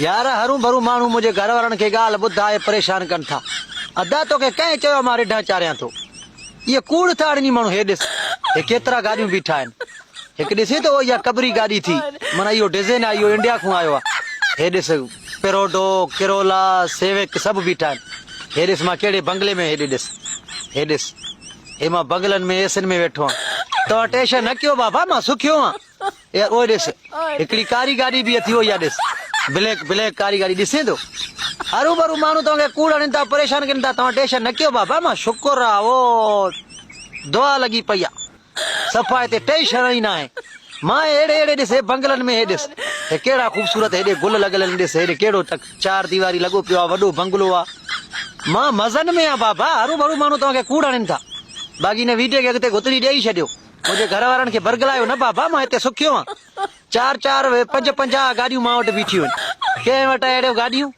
यार हरू भरू माण्हू मुंहिंजे घर वारनि खे ॻाल्हि ॿुधाए परेशान कनि था। अदा तोखे कंहिं चयो मां रिढा चाढ़ियां थो? इहे कूड़ था आणनी माण्हू। हे ॾिस, हे केतिरा गाॾियूं बीठा आहिनि। हिकु ॾिसे थो इहा कबरी गाॾी थी, माना इहो डिज़ाइन आहे, इहो इंडिया खां आयो आहे। हे ॾिस पेरोडो, किरोला, सेविक सभु बीठा आहिनि। हे ॾिस मां कहिड़े बंगले में, हेॾे ॾिस, हे ॾिस, हे मां बंगलनि में एसिन में वेठो आहियां। तव्हां टेंशन न कयो बाबा, मां सुखियो आहियां। यार उहो ॾिस, हिकिड़ी कारी गाॾी बि अथी, इहा ॾिस ब्लैक ब्लैक कारी गाॾी ॾिसे थो। हरू भरू माण्हू तव्हांखे कूड़ हणनि था, परेशान कनि था। तव्हां टेंशन न कयो बाबा, मां शुकुर आहे, ओ दुआ लॻी पई आहे। सफ़ा हिते टेंशन ई न आहे। मां अहिड़े अहिड़े ॾिस, बंगलनि में हे ॾिस, हे कहिड़ा ख़ूबसूरत हेॾे गुल लॻल आहिनि। ॾिस हेॾे कहिड़ो चार दीवारी लॻो पियो आहे, वॾो बंगलो आहे। मां मज़नि में आहियां बाबा। हरू भरू माण्हू तव्हांखे कूड़ हणनि था। बाक़ी हिन वीडियो खे अॻिते गुतरी ॾेई छॾियो। मुंहिंजे घर वारनि खे बरगलायो न बाबा, मां हिते सुखियो आहियां। चार चार पंज 50 गाॾियूं मां वटि बीठियूं आहिनि। कंहिं वटि अहिड़ियूं गाॾियूं